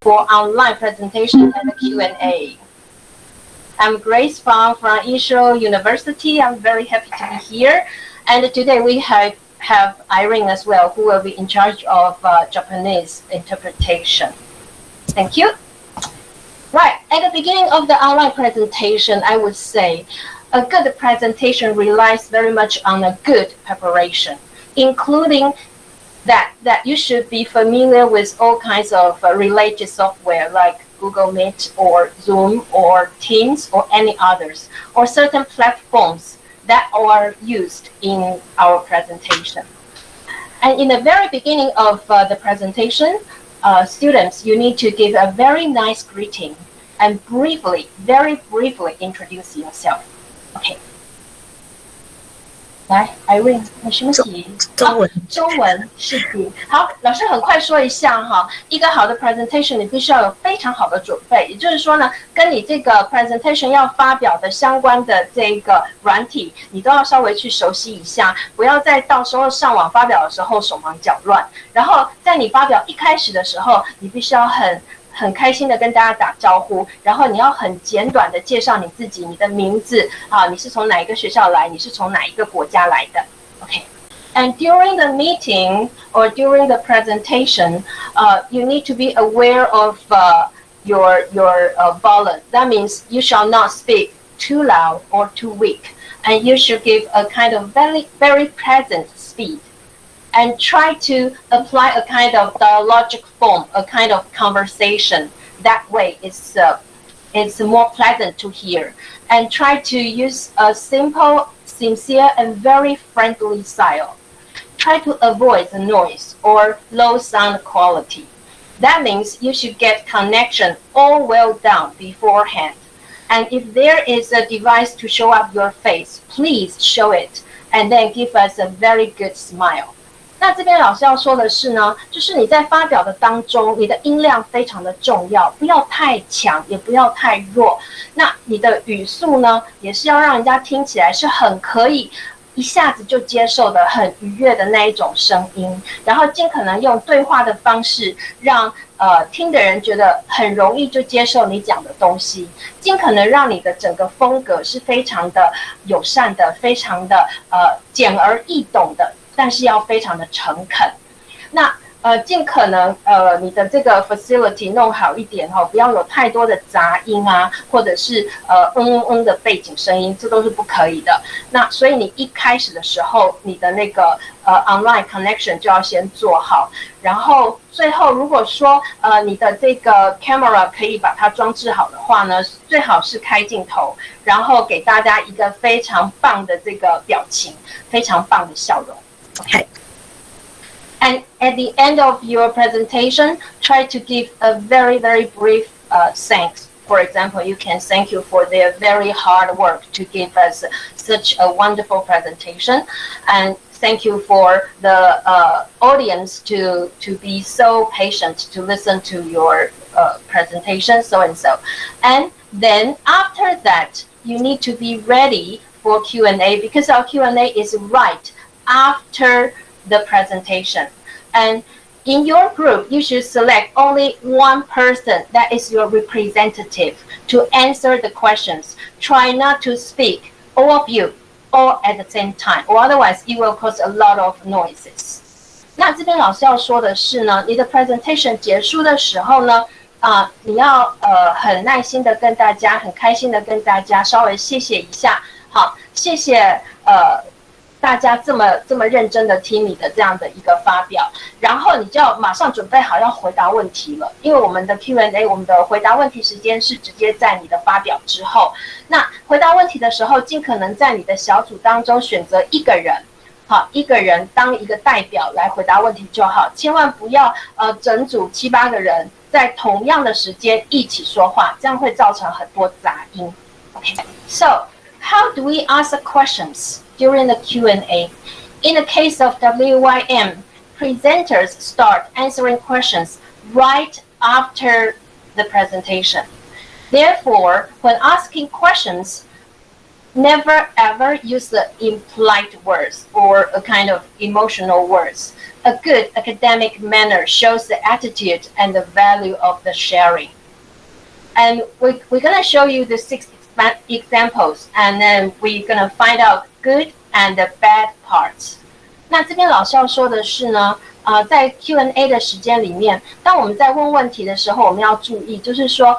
for online presentation and the Q&A. I'm Grace Fang from Israel University. I'm very happy to be here. And today we have Irene as well, who will be in charge of Japanese interpretation. Thank you. Right, at the beginning of the online presentation, I would say a good presentation relies very much on a good preparation, including that you should be familiar with all kinds of related software like Google Meet or Zoom or Teams or any others, or certain platforms that are used in our presentation. And in the very beginning of the presentation, students, you need to give a very nice greeting and very briefly introduce yourself. Okay. 来 ，Irene， 没什么题。中文，中文是题。好，老师很快说一下哈。一个好的 presentation， 你必须要有非常好的准备。也就是说呢，跟你这个 presentation 要发表的相关的这个软体，你都要稍微去熟悉一下，不要在到时候上网发表的时候手忙脚乱。然后在你发表一开始的时候，你必须要很开心的跟大家打招呼，然后你要很简短的介绍你自己，你的名字啊，你是从哪一个学校来，你是从哪一个国家来的 ，OK。And during the meeting or during the presentation, you need to be aware of your volume. That means you shall not speak too loud or too weak, and you should give a kind of very pleasant speed. And try to apply a kind of dialogic form, a kind of conversation. That way, it's more pleasant to hear. And try to use a simple, sincere, and very friendly style. Try to avoid the noise or low sound quality. That means you should get connection all well done beforehand. And if there is a device to show up your face, please show it, and then give us a very good smile. 那这边老师要说的是呢，就是你在发表的当中，你的音量非常的重要，不要太强，也不要太弱。那你的语速呢，也是要让人家听起来是很可以一下子就接受的、很愉悦的那一种声音，然后尽可能用对话的方式，让听的人觉得很容易就接受你讲的东西，尽可能让你的整个风格是非常的友善的、非常的简而易懂的。但是要非常的诚恳，那尽可能你的这个 facility 弄好一点不要有太多的杂音啊，或者是的背景声音，这都是不可以的。那所以你一开始的时候，你的那个online connection 就要先做好，然后最后如果说你的这个 camera 可以把它装置好的话呢，最好是开镜头，然后给大家一个非常棒的这个表情，非常棒的笑容。Okay. And at the end of your presentation, try to give a very brief thanks. For example, you can thank you for their very hard work to give us such a wonderful presentation, and thank you for the audience to be so patient to listen to your presentation, so and so. And then after that, you need to be ready for Q&A because our Q&A is right after the presentation. And in your group, you should select only one person that is your representative to answer the questions. Try not to speak, all of you, all at the same time, or otherwise it will cause a lot of noises. 那这边老师要说的是呢，你的 presentation 结束的时候呢，你要很耐心的跟大家，很开心的跟大家稍微谢谢一下，好，谢谢大家这么认真的听你的这样的一个发表，然后你就要马上准备好要回答问题了，因为我们的 Q&A 我们的回答问题时间是直接在你的发表之后。那回答问题的时候，尽可能在你的小组当中选择一个人，好，一个人当一个代表来回答问题就好，千万不要整组7、8个人在同样的时间一起说话，这样会造成很多杂音。Okay, so how do we ask questions during the Q&A? In the case of WYM, presenters start answering questions right after the presentation. Therefore, when asking questions, never ever use the implied words or a kind of emotional words. a good academic manner shows the attitude and the value of the sharing. And we're going to show you the 6 examples, and then we're going to find out good and the bad parts. 那这边老师要说的是呢，在 Q&A 的时间里面，当我们在问问题的时候，我们要注意，就是说，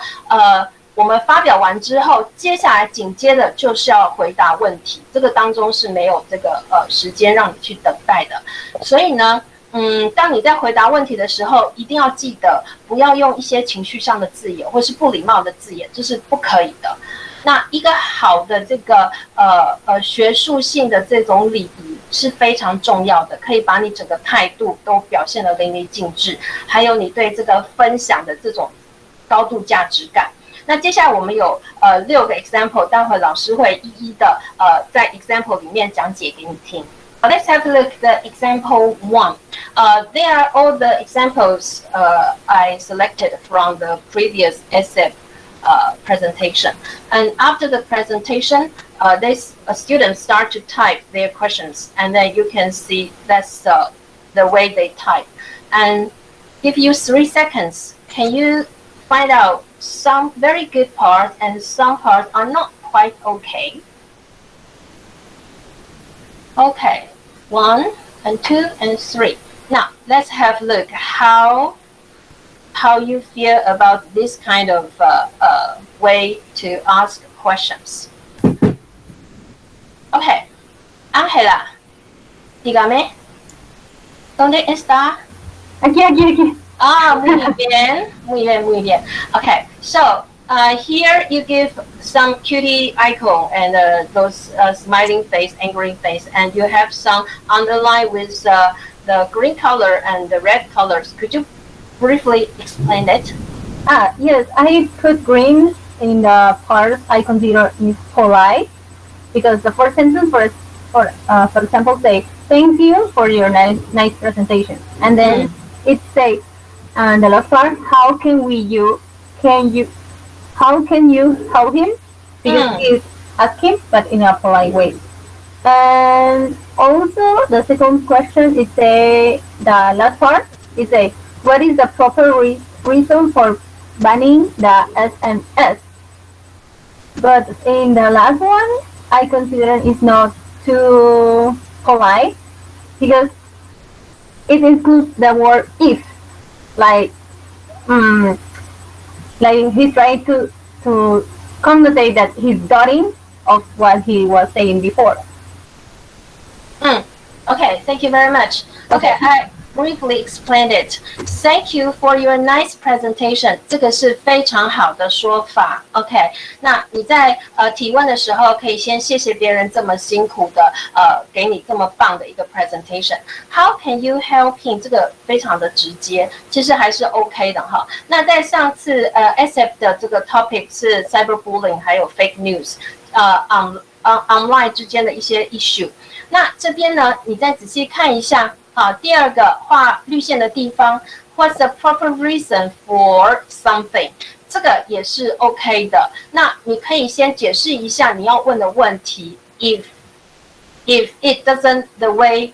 我们发表完之后，接下来紧接着就是要回答问题，这个当中是没有这个时间让你去等待的。所以呢，当你在回答问题的时候，一定要记得不要用一些情绪上的字眼或是不礼貌的字眼，这是不可以的。那一个好的这个学术性的这种礼仪是非常重要的，可以把你整个态度都表现得淋漓尽致，还有你对这个分享的这种高度价值感。那接下来我们有6个 example， 待会老师会一一的在 example 里面讲解给你听。Let's have a look at example 1. They are all the examples I selected from the previous essay presentation. And after the presentation, students start to type their questions, and then you can see that's the way they type. And give you 3 seconds. Can you find out some very good parts and some parts are not quite okay? Okay, 1 and 2 and 3. Now let's have a look how you feel about this kind of way to ask questions. Okay, Ángela, dígame, ¿dónde está? Aquí. Ah, muy bien. Okay, so here you give some cutie icon and those smiling face, angry face, and you have some underline with the green color and the red colors. Could you briefly explain it? Yes, I put green in the part I consider is polite, because the first sentence, for example, say, "Thank you for your nice presentation," and then it says, and the last part, how can you help him? Because he's asking, but in a polite way. And also the second question is the last part is what is the proper reason for banning the SMS? But in the last one, I consider it's not too polite, because it includes the word if, like he's trying to compensate that he's doubting of what he was saying before. Okay, thank you very much. Okay, I briefly explained it. Thank you for your nice presentation. 这个是非常好的说法。OK， 那你在提问的时候，可以先谢谢别人这么辛苦的给你这么棒的一个 presentation. How can you help him？ 这个非常的直接，其实还是 OK 的哈。那在上次SF 的这个 topic 是 cyberbullying 还有 fake news， online 之间的一些 issue。那这边呢，你再仔细看一下。好，第二个画绿线的地方 ，What's the proper reason for something？ 这个也是 OK 的。那你可以先解释一下你要问的问题 ，if it doesn't the way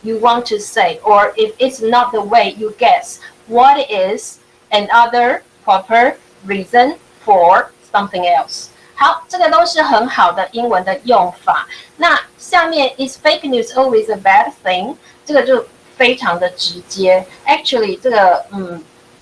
you want to say, or if it's not the way you guess, what is another proper reason for something else？ 好，这个都是很好的英文的用法。那下面 is fake news always a bad thing？ 这个就非常的直接。Actually， 这个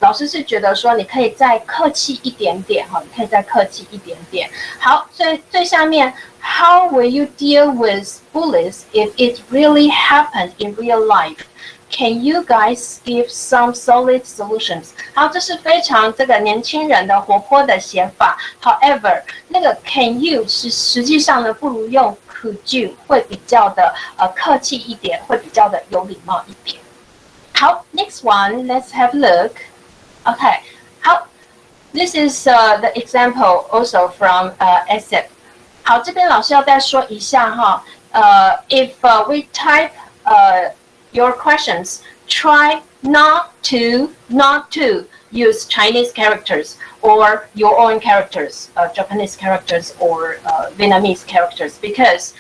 老师是觉得说你可以再客气一点点哈，你可以再客气一点点。好，所以最下面 ，How will you deal with bullies if it really happened in real life? Can you guys give some solid solutions？ 好，这是非常这个年轻人的活泼的写法。However， 那个 Can you 是实际上呢，不如用 Could you 会比较的客气一点，会比较的有礼貌一点。好 ，Next one, let's have a look. Okay， 好 ，This is the example also from SF。好，这边老师要再说一下哈，if we type your questions, try not to use Chinese characters or your own characters, Japanese characters or Vietnamese characters, because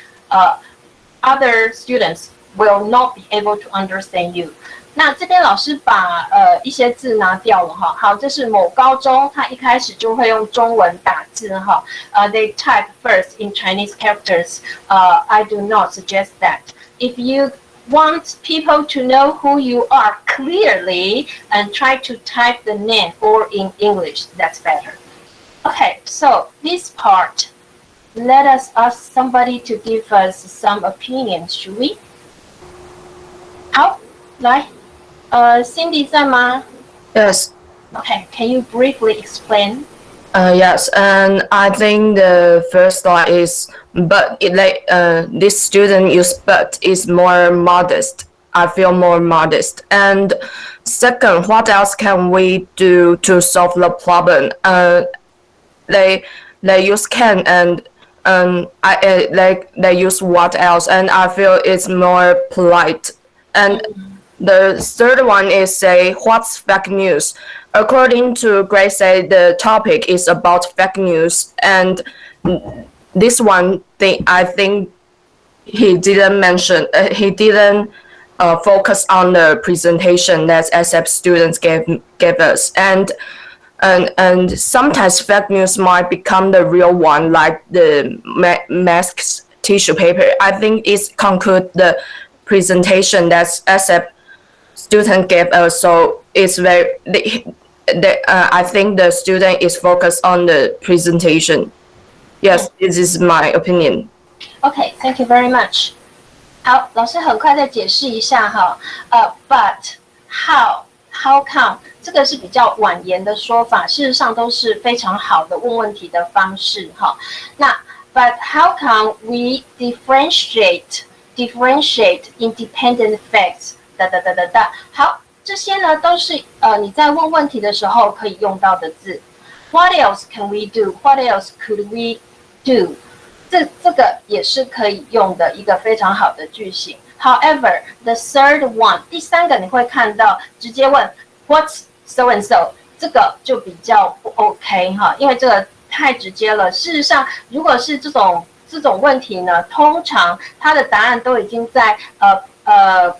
other students will not be able to understand you. 那这边老师把一些字拿掉了哈。好，这是某高中，他一开始就会用中文打字哈。They type first in Chinese characters. I do not suggest that. If you want people to know who you are clearly and try to type the name or in English, that's better. Okay, so this part, let us ask somebody to give us some opinions, should we? 好，来。Cindy 在吗？ Yes. Okay, can you briefly explain? Yes, and I think the first line is but this student use but is more modest. I feel more modest. And second, what else can we do to solve the problem? They use can and they use what else, and I feel it's more polite. And the third one is say what's fake news. According to Grace, say the topic is about fake news, and this one thing I think he didn't mention. He didn't focus on the presentation that SF students gave us, and sometimes fake news might become the real one, like the masks tissue paper. I think it conclude the presentation that SF student gave us, so it's very I think the student is focused on the presentation. Yes, this is my opinion. Okay, thank you very much. 好，老师很快再解释一下哈。But how come 这个是比较婉言的说法，事实上都是非常好的问问题的方式哈。那 But how come we differentiate independent facts？好，这些呢都是你在问问题的时候可以用到的字。What else can we do? What else could we do? 这个也是可以用的一个非常好的句型。However, the third one， 第三个你会看到直接问 What's so and so， 这个就比较不 OK 哈，因为这个太直接了。事实上，如果是这种问题呢，通常它的答案都已经在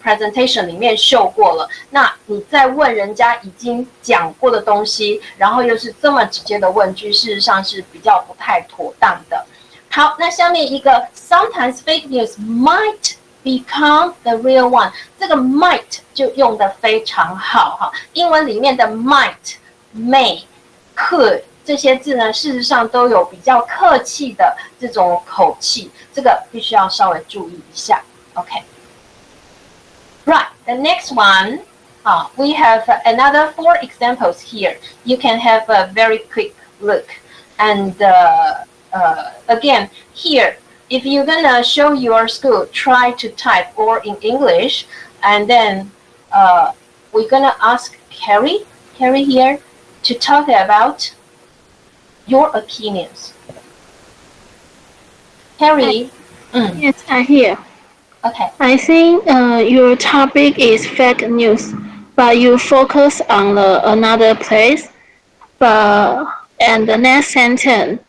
presentation 里面秀过了。那你再问人家已经讲过的东西，然后又是这么直接的问句，事实上是比较不太妥当的。好，那下面一个 sometimes fake news might become the real one， 这个 might 就用得非常好哈。英文里面的 might、may、could 这些字呢，事实上都有比较客气的这种口气，这个必须要稍微注意一下。OK。Right, the next one, we have another 4 examples here. You can have a very quick look. And again, here, if you're gonna show your school, try to type or in English, and then we're gonna ask Carrie here, to talk about your opinions. Carrie? Yes, I hear. Okay. I think your topic is fake news, but you focus on another place. And the next sentence,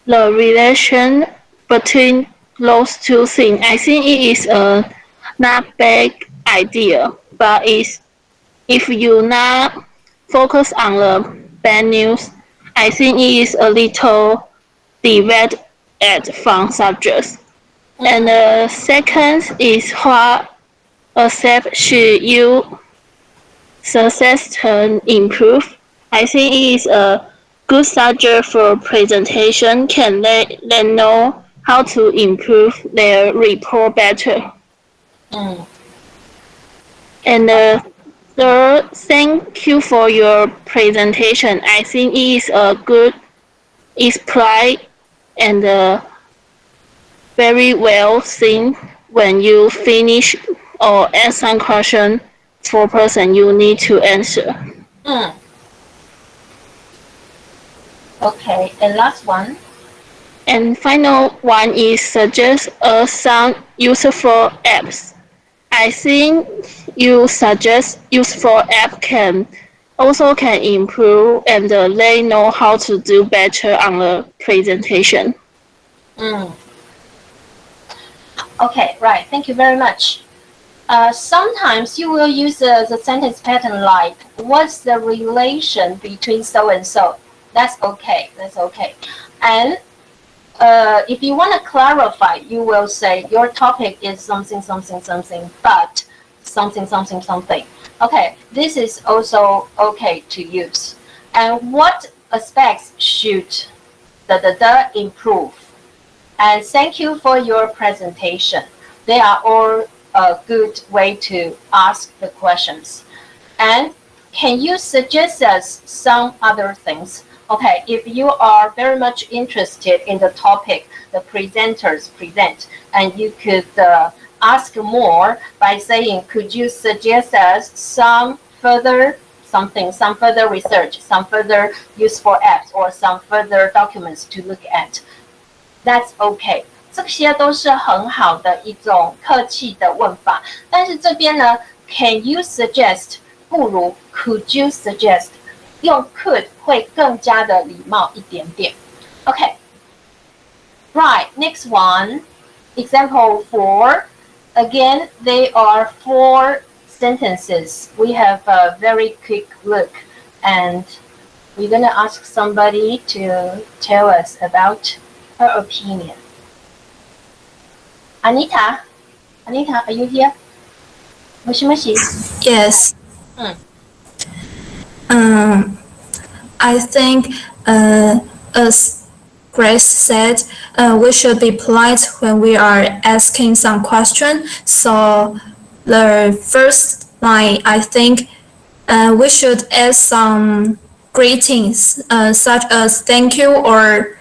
the relation between those two things, I think it is a not bad idea. But if you not focus on the bad news, I think it is a little divided from subjects. And the second is what accept should you success to improve. I think it is a good subject for presentation. Can let them know how to improve their report better. And the third, thank you for your presentation. I think it is a good explain and very well seen when you finish or ask some question for person you need to answer. Okay, and last one. And final one is suggest some useful apps. I think you suggest useful app can improve and they know how to do better on the presentation. Okay, right. Thank you very much. Sometimes you will use the sentence pattern like, what's the relation between so and so? That's okay. That's okay. And if you want to clarify, you will say your topic is something, something, something, but something, something, something. Okay, this is also okay to use. And what aspects should improve? And thank you for your presentation. They are all a good way to ask the questions. And can you suggest us some other things? Okay, if you are very much interested in the topic the presenters present, and you could ask more by saying, could you suggest us some further something, some further research, some further useful apps, or some further documents to look at? That's okay. 这些都是很好的一种客气的问法。但是这边呢 ，Can you suggest 不如 Could you suggest 用 could 会更加的礼貌一点点。Okay. Right. Next one. Example 4. Again, they are 4 sentences. We have a very quick look, and we're gonna ask somebody to tell us about her opinion. Anita, are you here? もしもし? Yes. I think, as Grace said, we should be polite when we are asking some question. So the first line, I think, we should add some greetings, such as thank you or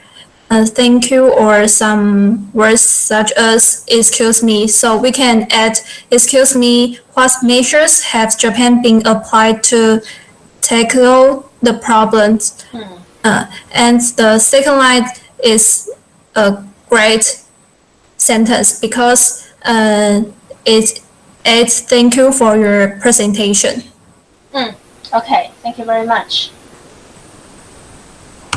some words such as excuse me. So we can add excuse me, what measures have Japan been applied to tackle the problems? And the second line is a great sentence because it adds thank you for your presentation. Okay, thank you very much.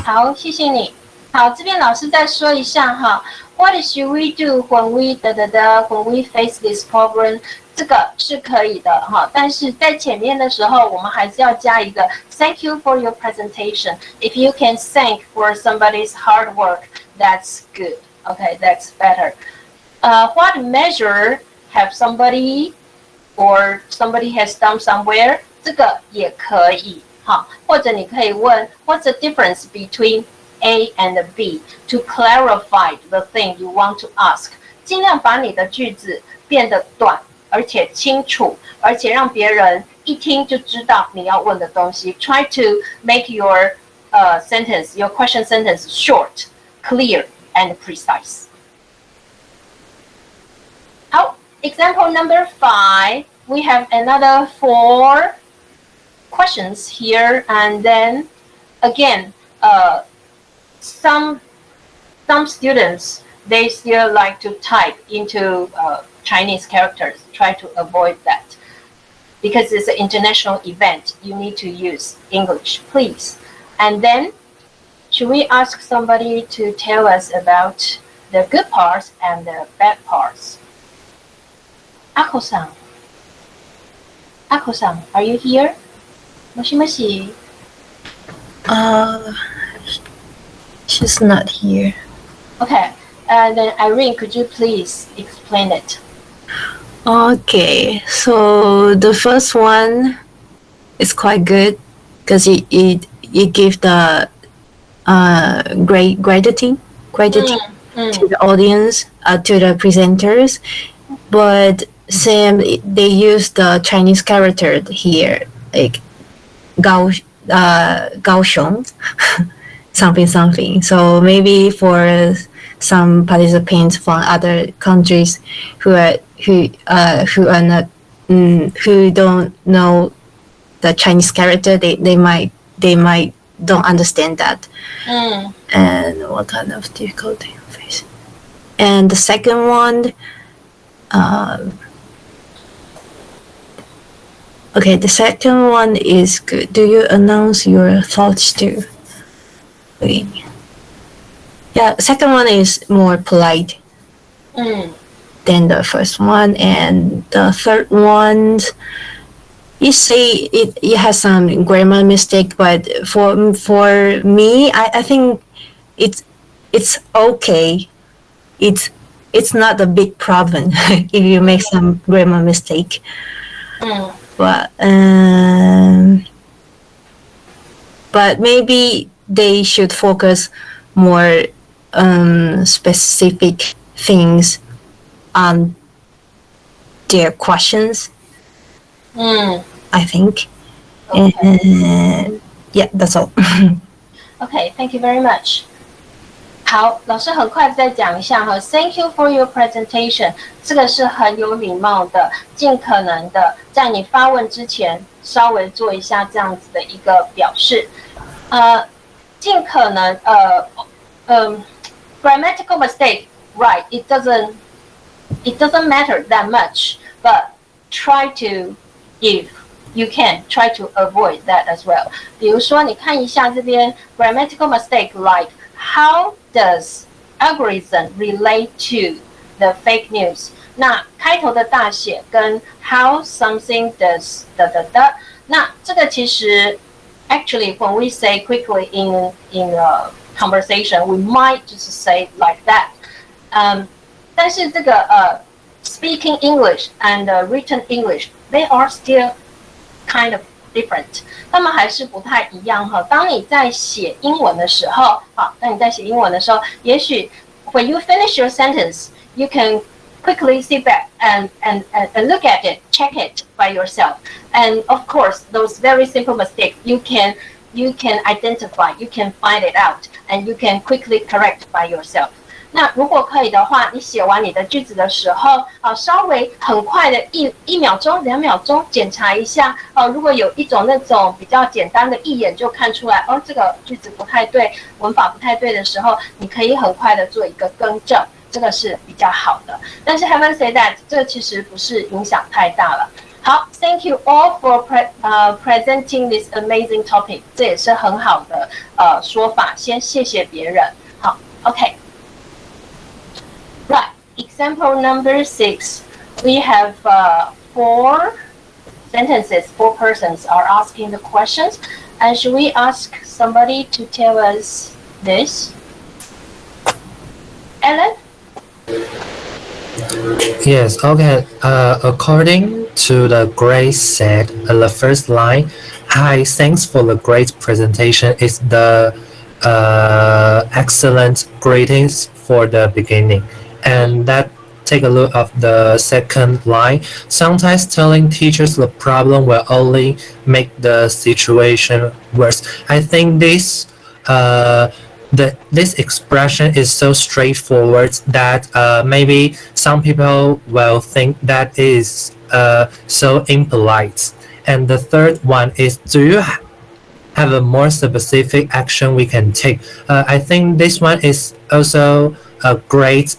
好，谢谢你。好，这边老师再说一下哈。What should we do when we when we face this problem？ 这个是可以的哈，但是在前面的时候，我们还是要加一个 Thank you for your presentation. If you can thank for somebody's hard work, that's good. Okay, that's better. What measure have somebody or somebody has done somewhere？ 这个也可以哈，或者你可以问 What's the difference between A and B to clarify the thing you want to ask？ 尽量把你的句子变得短。而且清楚，而且让别人一听就知道你要问的东西。Try to make your sentence, your question sentence short, clear, and precise. 好 example number 5. We have another 4 questions here, and then again, some students they still like to type into Chinese characters. Try to avoid that because it's an international event. You need to use English, please. And then, should we ask somebody to tell us about the good parts and the bad parts? Ako-san, are you here? Moshi moshi. She's not here. Okay. And then Irene, could you please explain it? Okay, so the first one is quite good because it gives the gratitude to the audience, to the presenters, but same they use the Chinese character here, like Gaoxiong, something. So maybe for some participants from other countries who don't know the Chinese character, they might don't understand that. And what kind of difficulty you face? And the second one, okay, the second one is good. Do you announce your thoughts too? Okay. Yeah, second one is more polite. than the first one, and the third one, you say it has some grammar mistake, but for me, I think it's okay. It's not a big problem if you make some grammar mistake. But maybe they should focus more specific things on their questions. I think. Okay. Yeah, that's all. Okay, thank you very much. 好，老师很快再讲一下哈。Thank you for your presentation。这个是很有礼貌的，尽可能的在你发问之前稍微做一下这样子的一个表示。尽可能grammatical mistake, right? It doesn't matter that much, but try to, if you can, try to avoid that as well. 比如说，你看一下这边 grammatical mistake like how does algorithm relate to the fake news? 那开头的大写跟 how something does 那这个其实 actually when we say quickly in a conversation, we might just say like that. 但是这个speaking English and written English, they are still kind of different. 他们还是不太一样哈。当你在写英文的时候，也许 when you finish your sentence, you can quickly sit back and look at it, check it by yourself. And of course, those very simple mistakes, you can identify, you can find it out, and you can quickly correct by yourself. 那如果可以的话，你写完你的句子的时候，稍微很快的一秒钟、2秒钟检查一下，如果有一种那种比较简单的，一眼就看出来，这个句子不太对，文法不太对的时候，你可以很快的做一个更正，这个是比较好的。但是 having said that， 这其实不是影响太大了。好 ，Thank you all for presenting this amazing topic， 这也是很好的说法，先谢谢别人。好 ，OK。Right, example number 6. We have 4 sentences, 4 persons are asking the questions. And should we ask somebody to tell us this? Ellen? Yes, okay. According to the grade said the first line, "Hi, thanks for the great presentation." Is the excellent greetings for the beginning. And that take a look of the second line. Sometimes telling teachers the problem will only make the situation worse. I think this this expression is so straightforward that maybe some people will think that is so impolite. And the third one is, do you have a more specific action we can take? I think this one is also a great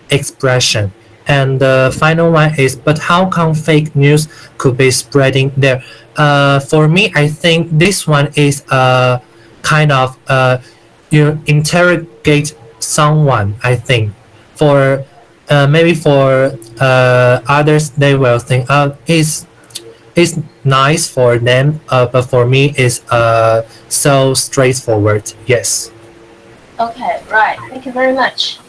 expression. And the final one is, but how come fake news could be spreading there? For me, I think this one is kind of you interrogate someone. I think for maybe for others, they will think it's nice for them, but for me it's so straightforward. Yes. Okay, right. Thank you very much.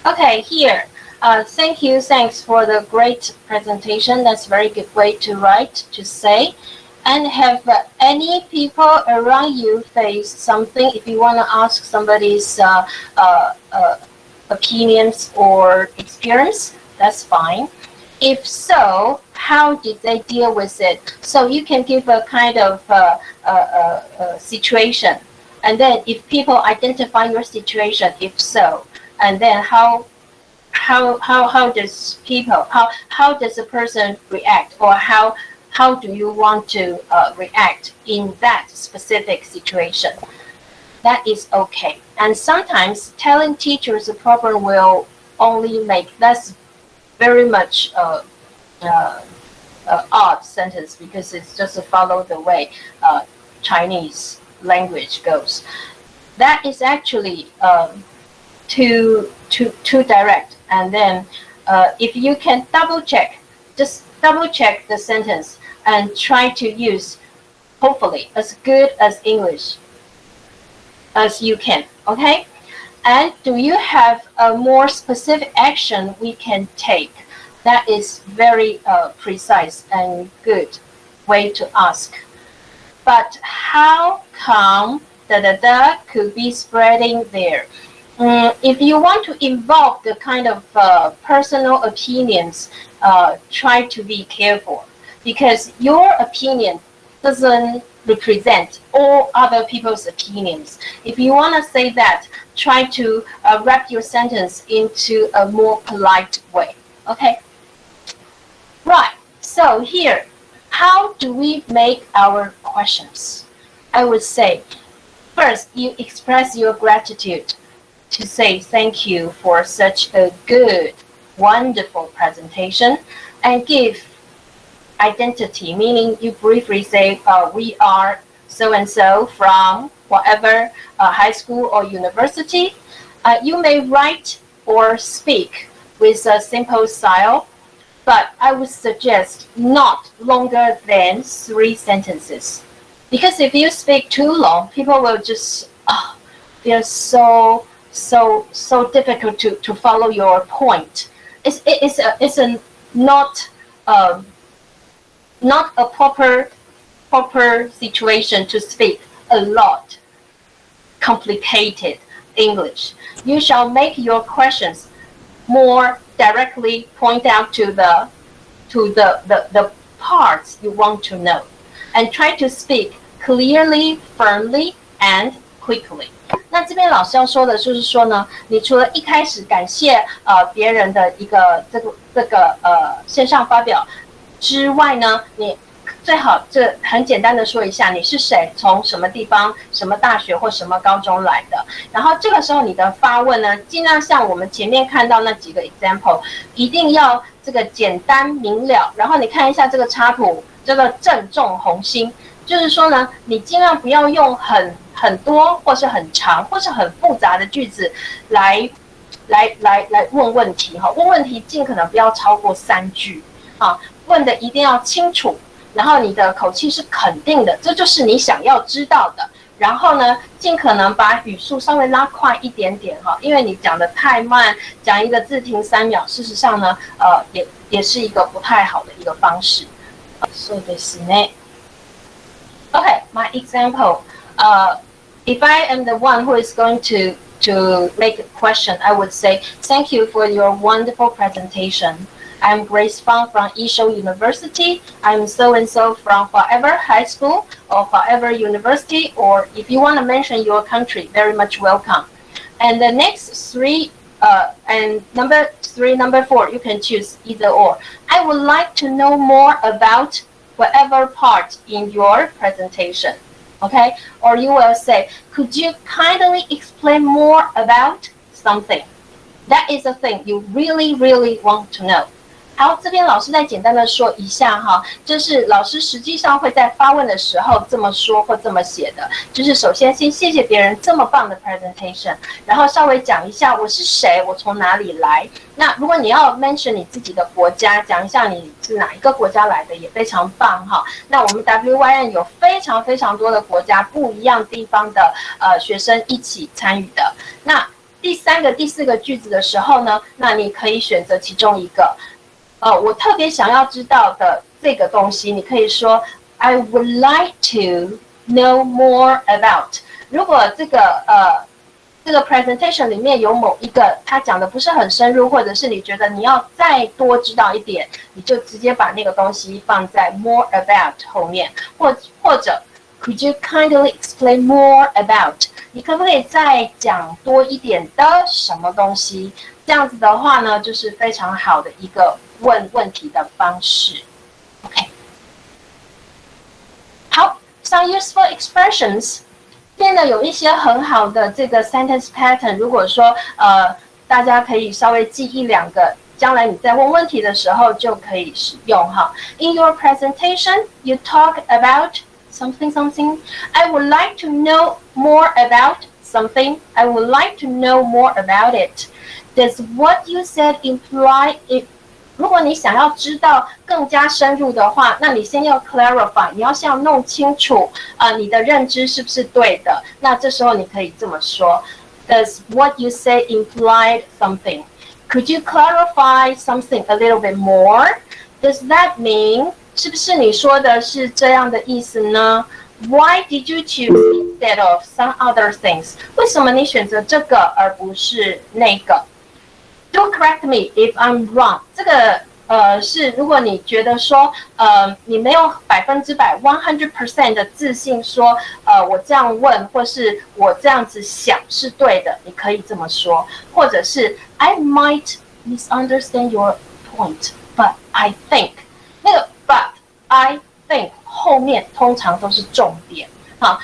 Okay, here. Thanks for the great presentation. That's a very good way to write, to say. And have any people around you face something? If you want to ask somebody's opinions or experience, that's fine. If so, how did they deal with it? So you can give a kind of situation. And then if people identify your situation, if so, and then how does the person react, or how do you want to react in that specific situation? That is okay. And sometimes telling teachers the problem will only make that's very much odd sentence, because it's just to follow the way Chinese language goes. That is actually too direct, and then if you can just double check the sentence and try to use, hopefully, as good as English as you can, okay? And do you have a more specific action we can take? That is very precise and good way to ask. But how come could be spreading there? If you want to involve the kind of personal opinions, try to be careful, because your opinion doesn't represent all other people's opinions. If you want to say that, try to wrap your sentence into a more polite way. Okay? Right. So here, how do we make our questions? I would say, first, you express your gratitude to say thank you for such a good, wonderful presentation, and give identity, meaning you briefly say, we are so-and-so from whatever high school or university. You may write or speak with a simple style, but I would suggest not longer than 3 sentences. Because if you speak too long, people will just, they're so difficult to follow your point. It's not a proper situation to speak a lot complicated English. You shall make your questions more directly point out to the parts you want to know, and try to speak clearly, firmly, and quickly. 那这边老师要说的就是说呢，你除了一开始感谢别人的一个这个线上发表之外呢，你最好这很简单的说一下你是谁，从什么地方、什么大学或什么高中来的。然后这个时候你的发问呢，尽量像我们前面看到那几个 example， 一定要这个简单明了。然后你看一下这个插图，叫做正中红心，就是说呢，你尽量不要用很多或是很长或是很复杂的句子来问问题哈。问问题尽可能不要超过3句啊，问的一定要清楚。然后你的口气是肯定的，这就是你想要知道的。然后呢，尽可能把语速稍微拉快一点点哈，因为你讲的太慢，讲一个字停3秒，事实上呢，也是一个不太好的一个方式。そうですね。Okay, my example. If I am the one who is going to make a question, I would say, "Thank you for your wonderful presentation. I'm Grace Fang from Yishou University. I'm so-and-so from whatever high school or whatever university, or if you want to mention your country, very much welcome." And the next 3, and number 3, number 4, you can choose either or. I would like to know more about whatever part in your presentation. Okay? Or you will say, could you kindly explain more about something? That is a thing you really, really want to know. 好，这边老师再简单的说一下哈，就是老师实际上会在发问的时候这么说或这么写的，就是首先先谢谢别人这么棒的 presentation， 然后稍微讲一下我是谁，我从哪里来。那如果你要 mention 你自己的国家，讲一下你是哪一个国家来的，也非常棒哈。那我们 WYN 有非常非常多的国家不一样地方的学生一起参与的。那第3个、第4个句子的时候呢，那你可以选择其中一个。我特别想要知道的这个东西，你可以说 I would like to know more about。如果这个 presentation 里面有某一个他讲的不是很深入，或者是你觉得你要再多知道一点，你就直接把那个东西放在 more about 后面，或者 Could you kindly explain more about？ 你可不可以再讲多一点的什么东西？这样子的话呢，就是非常好的一个问问题的方式。OK， 好 ，some useful expressions。这边呢有一些很好的这个 sentence pattern， 如果说大家可以稍微记1、2个，将来你在问问题的时候就可以使用哈。In your presentation, you talk about something. I would like to know more about something? I would like to know more about it. Does what you said imply it?如果你想要知道更加深入的话，那你先要 clarify， 你要先要弄清楚你的认知是不是对的。那这时候你可以这么说 ：Does what you say imply something? Could you clarify something a little bit more? Does that mean 是不是你说的是这样的意思呢 ？Why did you choose instead of some other things? 为什么你选择这个而不是那个？Do correct me if I'm wrong。这个是如果你觉得说你没有100% 的自信说我这样问或是我这样子想是对的，你可以这么说，或者是 I might misunderstand your point, but I think 那个 but I think 后面通常都是重点。好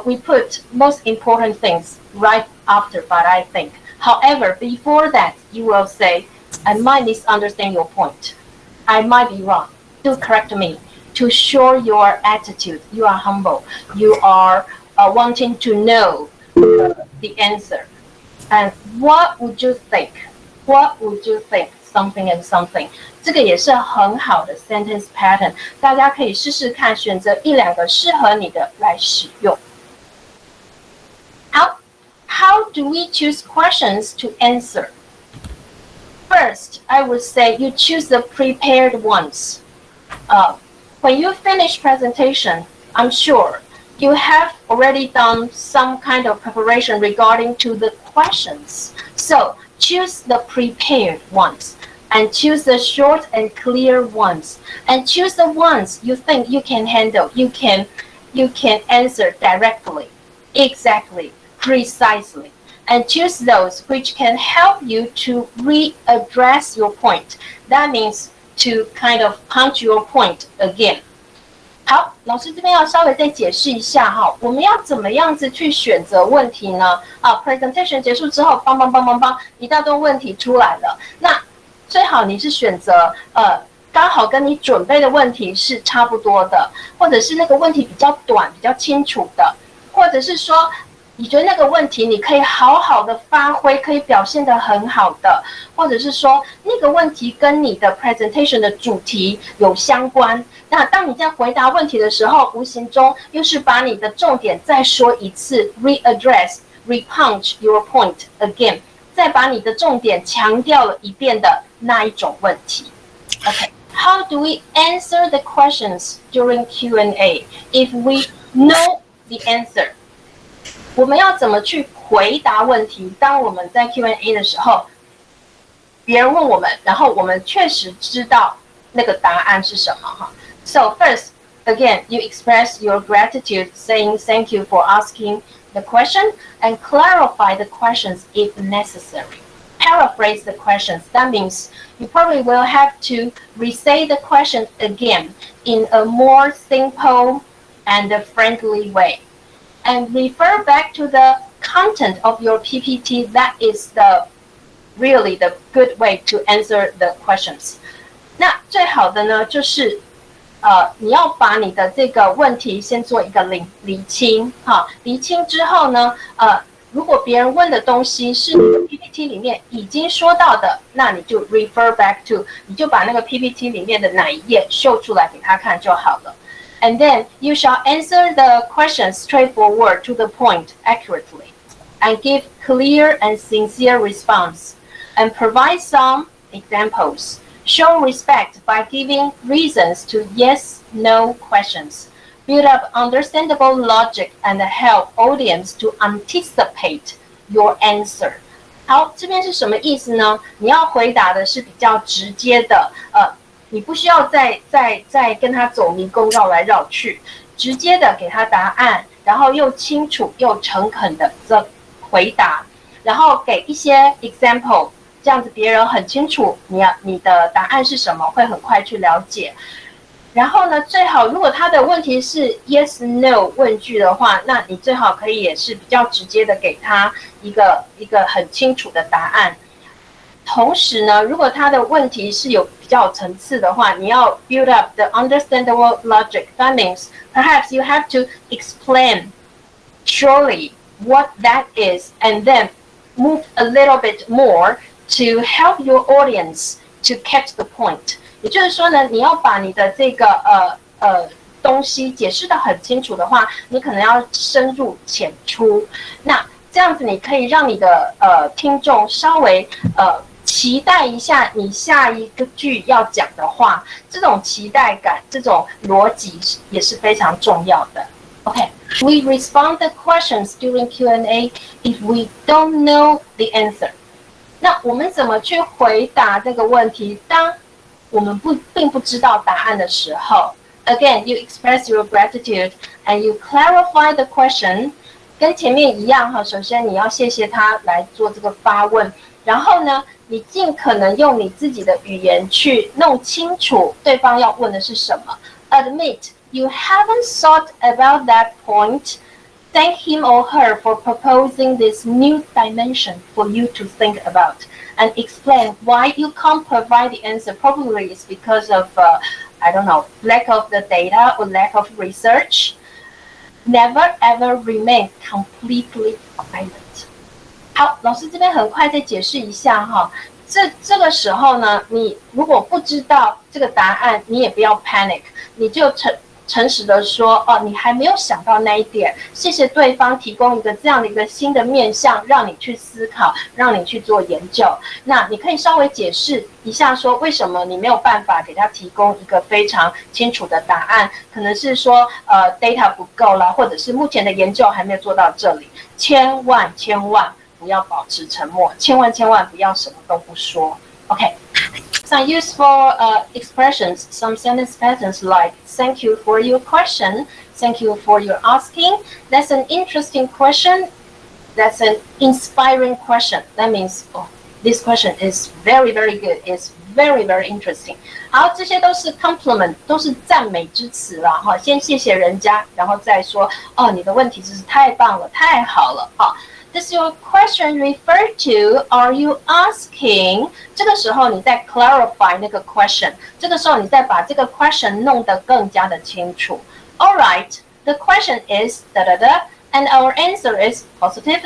，we put most important things right after but I think。However, before that, you will say, I might misunderstand your point. I might be wrong. Do correct me. To show your attitude, you are humble. You are wanting to know the answer. And what would you think? What would you think? Something and something. 这个也是很好的 sentence pattern. 大家可以试试看，选择一两个适合你的来使用。好。How do we choose questions to answer? First, I would say you choose the prepared ones. When you finish presentation, I'm sure you have already done some kind of preparation regarding to the questions. So choose the prepared ones and choose the short and clear ones and choose the ones you think you can handle. You can answer directly, exactly. Precisely, and choose those which can help you to readdress your point. That means to kind of punch your point again. 好，老师这边要稍微再解释一下哈，我们要怎么样子去选择问题呢？presentation 结束之后，梆，一大堆问题出来了，那最好你是选择刚好跟你准备的问题是差不多的，或者是那个问题比较短、比较清楚的，或者是说。你觉得那个问题你可以好好的发挥，可以表现得很好的，或者是说那个问题跟你的 presentation 的主题有相关。那当你在回答问题的时候，无形中又是把你的重点再说一次 ，readdress, repunch your point again， 再把你的重点强调了一遍的那一种问题。Okay, how do we answer the questions during Q&A if we know the answer? 我们要怎么去回答问题？当我们在 Q&A 的时候，别人问我们，然后我们确实知道那个答案是什么哈。So first, again, you express your gratitude, saying thank you for asking the question, and clarify the questions if necessary. Paraphrase the questions. That means you probably will have to re-say the question again in a more simple and friendly way.And refer back to the content of your PPT. That is really the good way to answer the questions. 那最好的呢，就是你要把你的这个问题先做一个厘清哈。厘清之后呢，如果别人问的东西是你的 PPT 里面已经说到的，那你就 refer back to， 你就把那个 PPT 里面的哪一页秀出来给他看就好了。And then you shall answer the question straightforward to the point accurately and give clear and sincere response and provide some examples. Show respect by giving reasons to yes, no questions. Build up understandable logic and help audience to anticipate your answer. 好，这边是什么意思呢？你要回答的是比较直接的，你不需要再跟他走迷宫绕来绕去，直接的给他答案，然后又清楚又诚恳的回答，然后给一些 example， 这样子别人很清楚你的答案是什么，会很快去了解。然后呢，最好如果他的问题是 yes no 问句的话，那你最好可以也是比较直接的给他一个很清楚的答案。同时呢，如果他的问题是有比较有层次的话，你要 build up the understandable logic. That means perhaps you have to explain surely what that is, and then move a little bit more to help your audience to catch the point. 也就是说呢，你要把你的这个东西解释得很清楚的话，你可能要深入浅出。那这样子你可以让你的听众稍微期待一下你下一个句要讲的话，这种期待感，这种逻辑也是非常重要的。Okay, we respond the questions during Q&A if we don't know the answer. 那我们怎么去回答这个问题？当我们并不知道答案的时候 ，Again, you express your gratitude and you clarify the question. 跟前面一样哈，首先你要谢谢他来做这个发问，然后呢，你尽可能用你自己的语言去弄清楚对方要问的是什么。Admit you haven't thought about that point. Thank him or her for proposing this new dimension for you to think about, and explain why you can't provide the answer. Probably it's because of, I don't know, lack of the data or lack of research. Never ever remain completely silent. 好，老师这边很快再解释一下哈。这个时候呢，你如果不知道这个答案，你也不要 panic， 你就诚实的说，哦，你还没有想到那一点，谢谢对方提供一个这样的一个新的面向，让你去思考，让你去做研究。那你可以稍微解释一下，说为什么你没有办法给他提供一个非常清楚的答案？可能是说data 不够啦，或者是目前的研究还没有做到这里。千万不要保持沉默，千万不要什么都不说。OK。Some useful expressions, some sentence patterns like "Thank you for your question," "Thank you for your asking." That's an interesting question. That's an inspiring question. That means, oh, this question is very good. It's very interesting. 好，这些都是 compliment， 都是赞美之词啦。哈，先谢谢人家，然后再说，哦，你的问题真是太棒了，太好了，哈。Does your question refer to? Are you asking? 这个时候你在 clarify 那个 question， 这个时候你再把这个 question 弄得更加的清楚。All right, the question is and our answer is positive,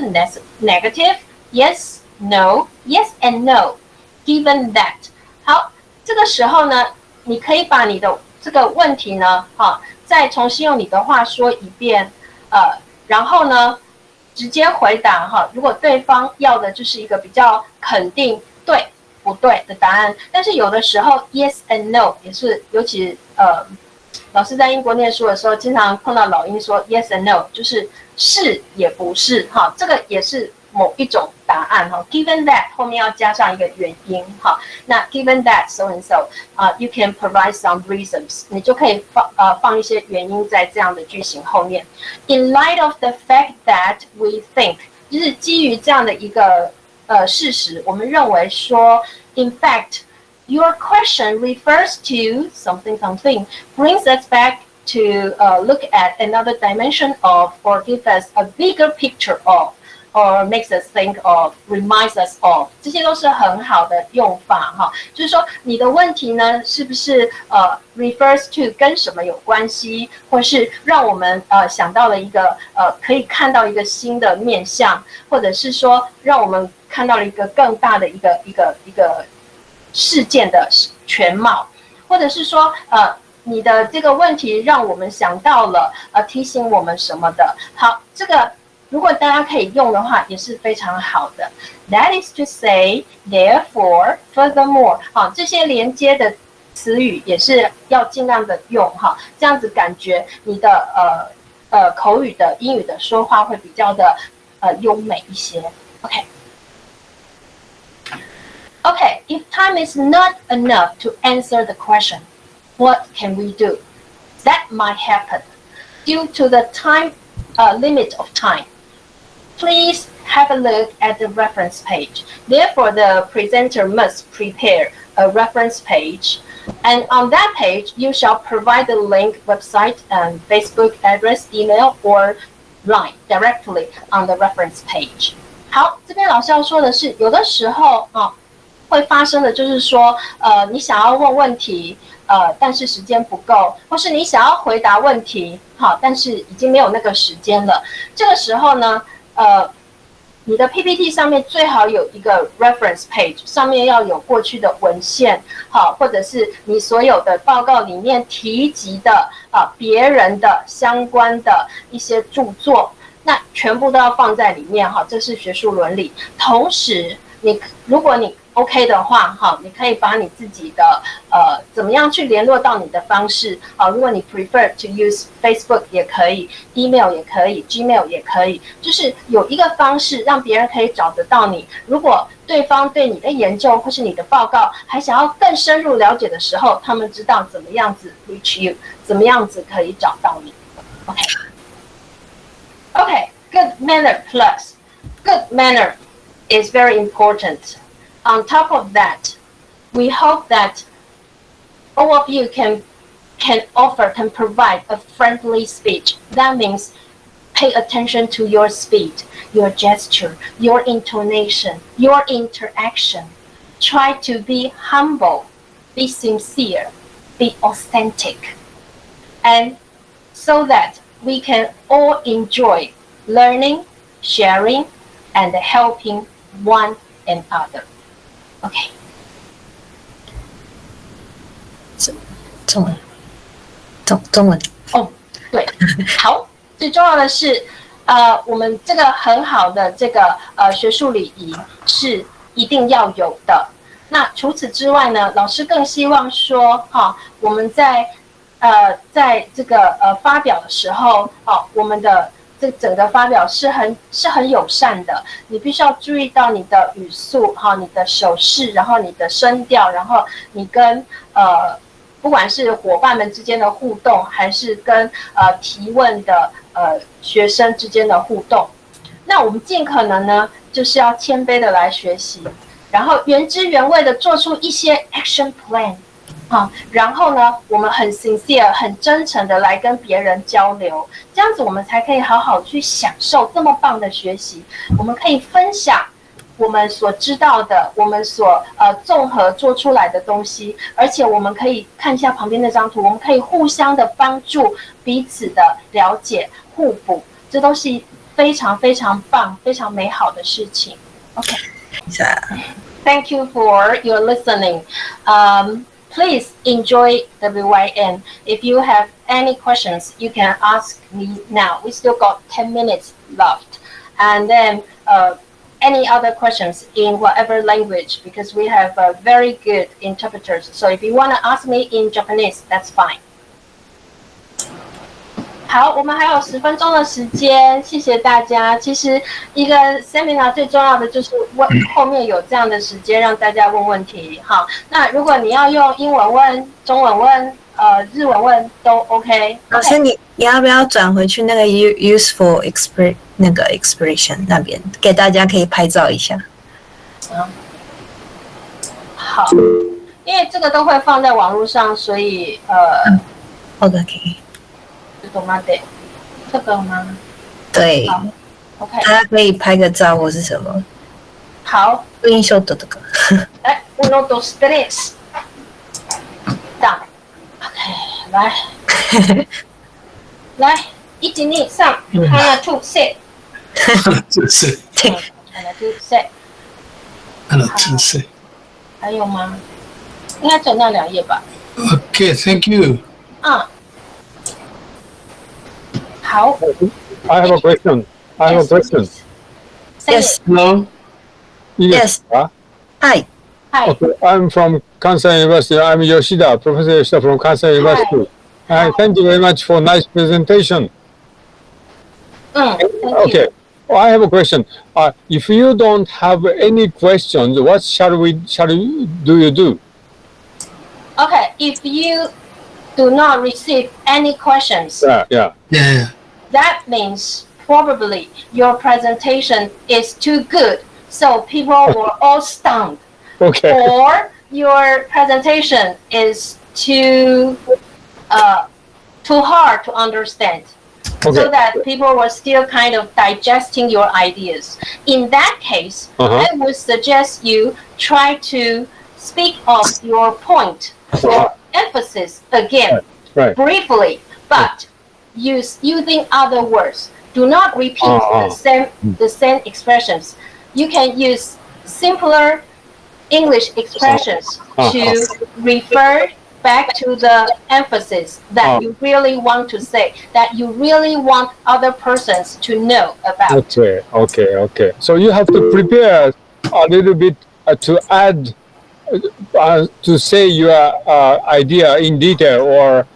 negative, yes, no, yes and no. Given that. 好，这个时候呢，你可以把你的这个问题呢，再重新用你的话说一遍，然后呢，直接回答哈，如果对方要的就是一个比较肯定对不对的答案，但是有的时候 yes and no 也是，尤其老师在英国念书的时候，经常碰到老鹰说 yes and no， 就是是也不是哈，这个也是某一种答案哈。Given that 后面要加上一个原因哈，那 given that so and so you can provide some reasons， 你就可以放一些原因在这样的句型后面。In light of the fact that we think， 就是基于这样的一个事实，我们认为说 ，in fact。Your question refers to something, brings us back to look at another dimension of, or give us a bigger picture of, or makes us think of, reminds us of， 这些都是很好的用法哈。就是说你的问题呢，是不是refers to 跟什么有关系，或是让我们想到了一个可以看到一个新的面向，或者是说让我们看到了一个更大的一个事件的全貌，或者是说你的这个问题让我们想到了提醒我们什么的。好，这个如果大家可以用的话，也是非常好的。That is to say, therefore, furthermore， 好，这些连接的词语也是要尽量的用哈，这样子感觉你的口语的英语的说话会比较的优美一些。Okay, if time is not enough to answer the question, what can we do? That might happen due to the time limit of time. Please have a look at the reference page. Therefore, the presenter must prepare a reference page. And on that page, you shall provide the link, website, and Facebook address, email, or line directly on the reference page. 好，这边老师要说的是，有的时候会发生的就是说，你想要问问题，但是时间不够，或是你想要回答问题，好，但是已经没有那个时间了。这个时候呢，你的 PPT 上面最好有一个 reference page， 上面要有过去的文献，好，或者是你所有的报告里面提及的别人的相关的一些著作，那全部都要放在里面哈，这是学术伦理。同时，如果你 OK 的话，哈，你可以把你自己的怎么样去联络到你的方式，好，如果你 prefer to use Facebook 也可以 ，email 也可以 ，Gmail 也可以，就是有一个方式让别人可以找得到你。如果对方对你的研究或是你的报告还想要更深入了解的时候，他们知道怎么样子 reach you， 怎么样子可以找到你。OK, good manner plus good manner is very important. On top of that, we hope that all of you can provide a friendly speech. That means pay attention to your speed, your gesture, your intonation, your interaction. Try to be humble, be sincere, be authentic. And so that we can all enjoy learning, sharing, and helping one another. OK， 中文哦，对，好，最重要的是，我们这个很好的这个学术礼仪是一定要有的。那除此之外呢，老师更希望说，我们在这个发表的时候，我们的这整个发表是很友善的，你必须要注意到你的语速，你的手势，然后你的声调，然后你跟不管是伙伴们之间的互动，还是跟提问的学生之间的互动，那我们尽可能呢，就是要谦卑的来学习，然后原汁原味的做出一些 action plan。然后呢，我们很 sincere、很真诚的来跟别人交流，这样子我们才可以好好去享受这么棒的学习。我们可以分享我们所知道的，我们所综合做出来的东西，而且我们可以看一下旁边那张图，我们可以互相的帮助彼此的了解、互补，这都是非常非常棒、非常美好的事情。OK。Thank you for your listening. Please enjoy WYN. If you have any questions, you can ask me now. We still got 10 minutes left. And then any other questions in whatever language, because we have very good interpreters. So if you want to ask me in Japanese, that's fine. 好，我们还有10分钟的时间，谢谢大家。其实一个 seminar 最重要的就是后面有这样的时间让大家问问题。好，那如果你要用英文问、中文问、日文问都 OK。老师，你要不要转回去那个 useful expression 那边，给大家可以拍照一下？好，因为这个都会放在网络上，所以OK。这个吗？对。好 OK。大家可以拍个照或是什么？好。印象的这个。来 ，1, 2, 3。down。OK， 来。来，1、2、3。1、2、3。1、2、3。1、2、3。还有吗？应该只有那2页吧。Okay, thank you. 好。I have a question. Yes. Hello. Yes. Hi. Okay, I'm from Kansai University. I'm Yoshida, Professor Yoshida from Kansai University. Thank you very much for nice presentation. Thank okay. you. I have a question. If you don't have any questions, what shall you do? Okay, if you do not receive any questions, Yeah. that means probably your presentation is too good, so people were all stunned. Okay. Or your presentation is too hard to understand. Okay. So that people were still kind of digesting your ideas. In that case, I would suggest you try to speak of your point or emphasis again, Right. briefly, but using other words. Do not repeat the same expressions. You can use simpler English expressions to refer back to the emphasis that you really want to say, that you really want other persons to know about. Okay. So you have to prepare a little bit to add, to say your idea in detail, or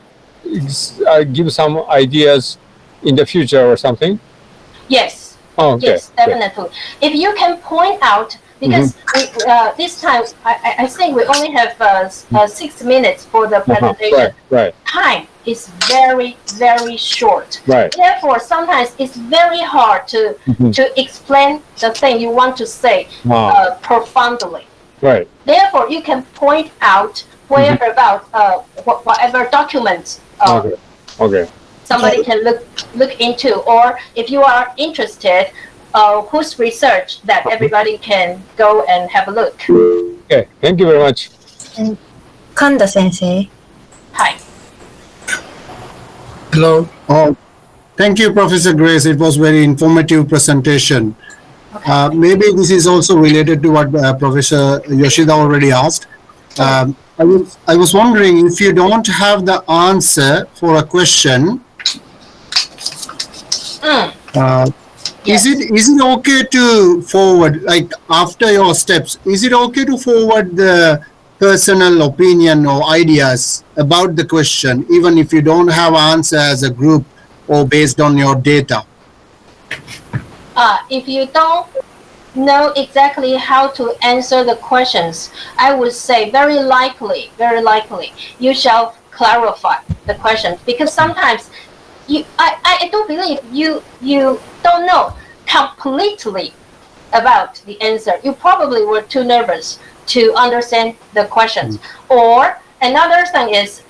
give some ideas in the future or something. Yes. Okay. Yes, definitely. If you can point out, because this time I think we only have 6 minutes for the presentation. Right. Time is very, very short. Right. Therefore, sometimes it's very hard to explain the thing you want to say profoundly. Right. Therefore, you can point out where about whatever documents Okay. somebody can look into, or if you are interested, whose research that everybody can go and have a look. Okay. Thank you very much. Kanda sensei. Hi. Hello. Thank you, Professor Grace. It was very informative presentation. Okay. Maybe this is also related to what Professor Yoshida already asked. I was wondering, if you don't have the answer for a question, Yes. is it okay to forward, like after your steps, is it okay to forward the personal opinion or ideas about the question, even if you don't have answer as a group or based on your data? If you don't know exactly how to answer the questions, I would say very likely, you shall clarify the questions, because sometimes I do believe you don't know completely about the answer. You probably were too nervous to understand the questions. Or another thing is,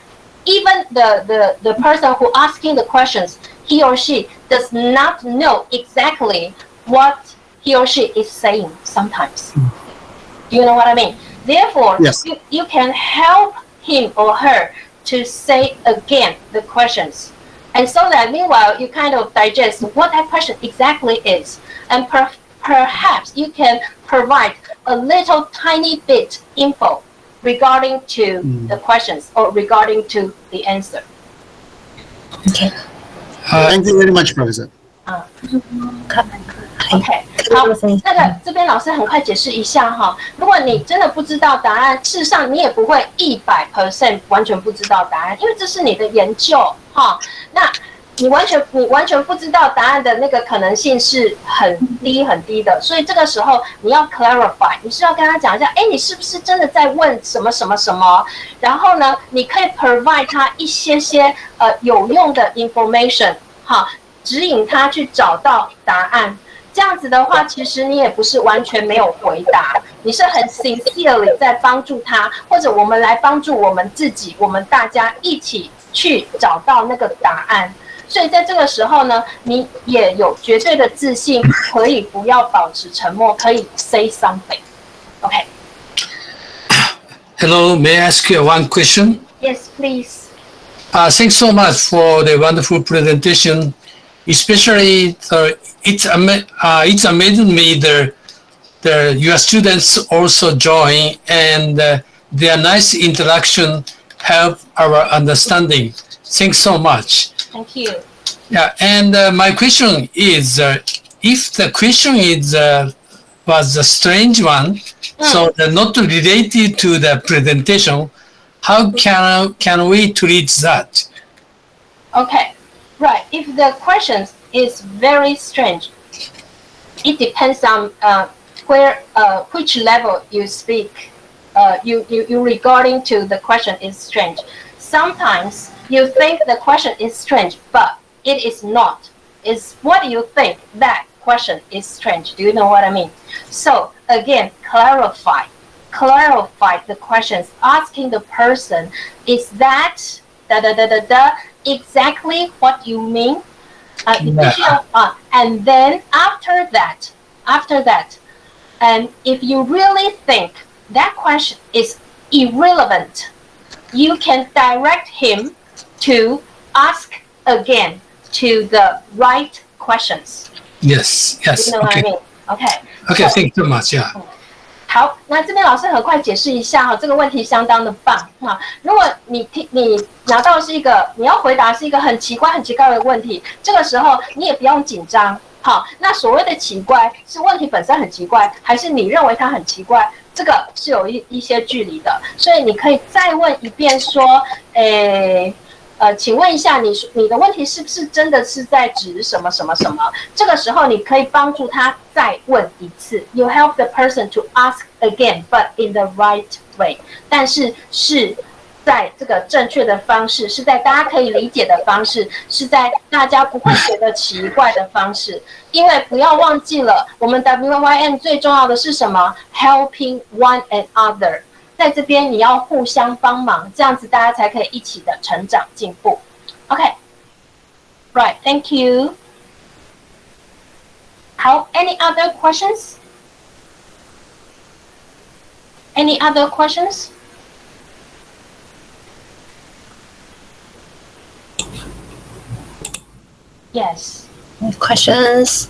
even the person who asking the questions, he or she does not know exactly what he or she is saying sometimes. Do you know what I mean? Therefore, Yes. you can help him or her to say again the questions. And so that meanwhile, you kind of digest what that question exactly is. And perhaps you can provide a little tiny bit info regarding to the questions or regarding to the answer. Okay. Thank you very much, Professor. OK， 好，那个这边老师很快解释一下哈。如果你真的不知道答案，事实上你也不会100% 完全不知道答案，因为这是你的研究哈。那你完全不知道答案的那个可能性是很低的，所以这个时候你要 clarify， 你是要跟他讲一下，你是不是真的在问什么什么什么？然后呢，你可以 provide 他一些有用的 information 哈，指引他去找到答案。这样子的话，其实你也不是完全没有回答，你是很 sincerely 在帮助他，或者我们来帮助我们自己，我们大家一起去找到那个答案。所以在这个时候呢，你也有绝对的自信，可以不要保持沉默，可以 say something。OK。Hello, may I ask you one question? Yes, please. Thanks so much for the wonderful presentation. Especially, it's amazing me your students also join, and their nice interaction help our understanding. Thanks so much. Thank you. Yeah, and my question is, if the question was a strange one, so not related to the presentation, how can we treat that? Okay. Right. If the question is very strange, it depends on which level you speak. You regarding to the question is strange. Sometimes you think the question is strange, but it is not. It's what you think that question is strange. Do you know what I mean? So again, clarify the questions. Asking the person, is that exactly what you mean? And then after that, and if you really think that question is irrelevant, you can direct him to ask again to the right questions. Yes, yes. You know what I Okay. mean? Okay. Okay, thank you so much. Yeah. 好，那这边老师很快解释一下哈，这个问题相当的棒哈。如果你拿到是一个你要回答是一个很奇怪的问题，这个时候你也不用紧张。好，那所谓的奇怪是问题本身很奇怪，还是你认为它很奇怪？这个是有一些距离的，所以你可以再问一遍说，请问一下你的问题是不是真的是在指什么什么什么？这个时候你可以帮助他再问一次。You help the person to ask again, but in the right way. 但是是在这个正确的方式，是在大家可以理解的方式，是在大家不会觉得奇怪的方式。因为不要忘记了，我们 WYN 最重要的是什么 ？Helping one another。在这边你要互相帮忙，这样子大家才可以一起的成长进步。OK, right, thank you. 好 ，Any other questions? Any other questions? Yes. Questions?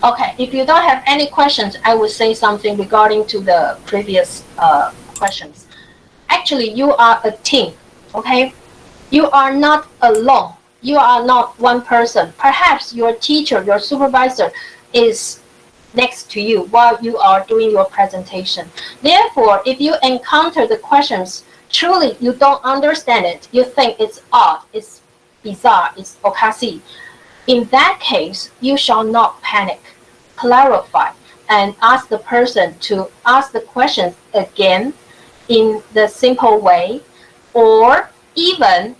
Okay, if you don't have any questions, I will say something regarding to the previous questions. Actually, you are a team, okay? You are not alone. You are not one person. Perhaps your teacher, your supervisor is next to you while you are doing your presentation. Therefore, if you encounter the questions, truly you don't understand it, you think it's odd, it's bizarre, it's okasi. In that case, you shall not panic. Clarify and ask the person to ask the questions again in the simple way, or even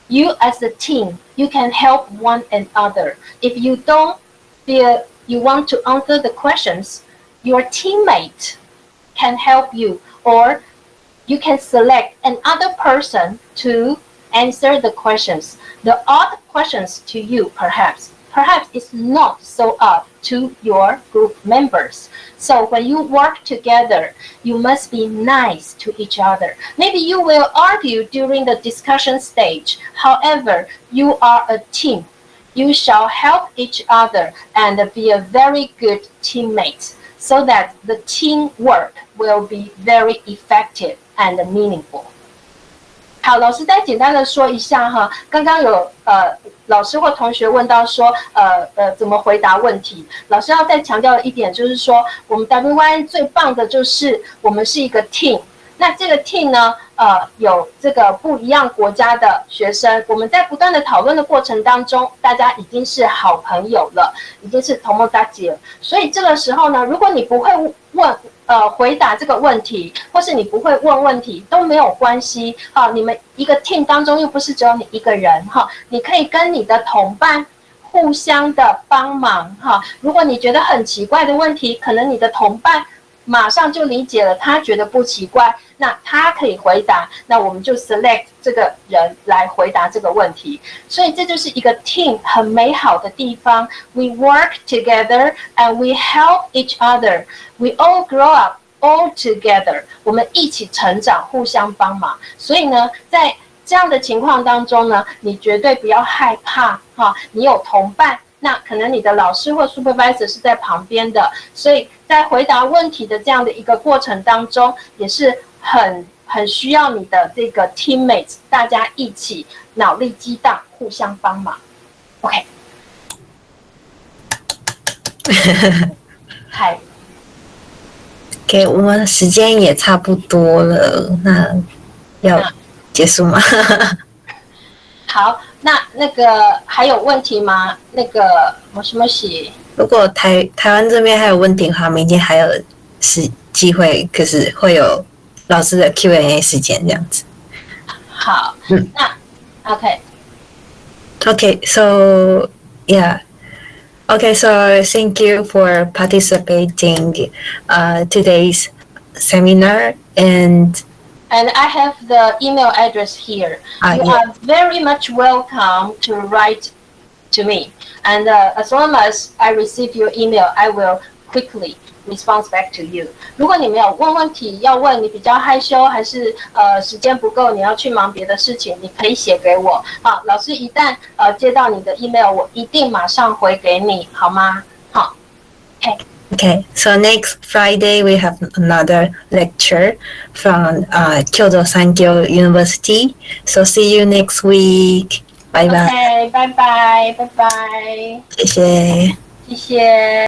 you as a team, you can help one another. If you don't feel you want to answer the questions, your teammate can help you, or you can select another person to answer the questions. The odd questions to you, perhaps it's not so odd to your group members. So when you work together, you must be nice to each other. Maybe you will argue during the discussion stage. However, you are a team. You shall help each other and be a very good teammate so that the teamwork will be very effective and meaningful. 好，老师再简单的说一下哈，刚刚有老师或同学问到说怎么回答问题，老师要再强调的一点就是说，我们 WYN 最棒的就是我们是一个 team。那这个 team 呢，有这个不一样国家的学生，我们在不断的讨论的过程当中，大家已经是好朋友了，已经是同盟大姐了。所以这个时候呢，如果你不会回答这个问题，或是你不会问问题都没有关系啊。你们一个 team 当中又不是只有你一个人哈，你可以跟你的同伴互相的帮忙哈。如果你觉得很奇怪的问题，可能你的同伴马上就理解了，他觉得不奇怪，那他可以回答，那我们就 select 这个人来回答这个问题。所以这就是一个 team 很美好的地方。We work together and we help each other. We all grow up all together. 我们一起成长，互相帮忙。所以呢，在这样的情况当中呢，你绝对不要害怕哈，你有同伴。那可能你的老师或 supervisor 是在旁边的，所以在回答问题的这样的一个过程当中，也是很需要你的这个 teammates， 大家一起脑力激荡，互相帮忙。OK， 嗨，OK， 我们时间也差不多了，那要结束吗？好，那个还有问题吗？那个我什么写？如果台湾这边还有问题的话，明天还有机会，可是会有老师的 Q&A 时间这样子。好，那 OK。Okay, so yeah. Okay, so thank you for participating today's seminar And I have the email address here. You are very much welcome to write to me. And as long as I receive your email, I will quickly response back to you。如果你没有问问题要问，你比较害羞，还是时间不够，你要去忙别的事情，你可以写给我。好，老师一旦接到你的 email， 我一定马上回给你，好吗？好 Okay, so next Friday we have another lecture from Kyoto Sankyo University. So see you next week. Bye bye. OK，拜拜，拜拜，谢谢。谢谢。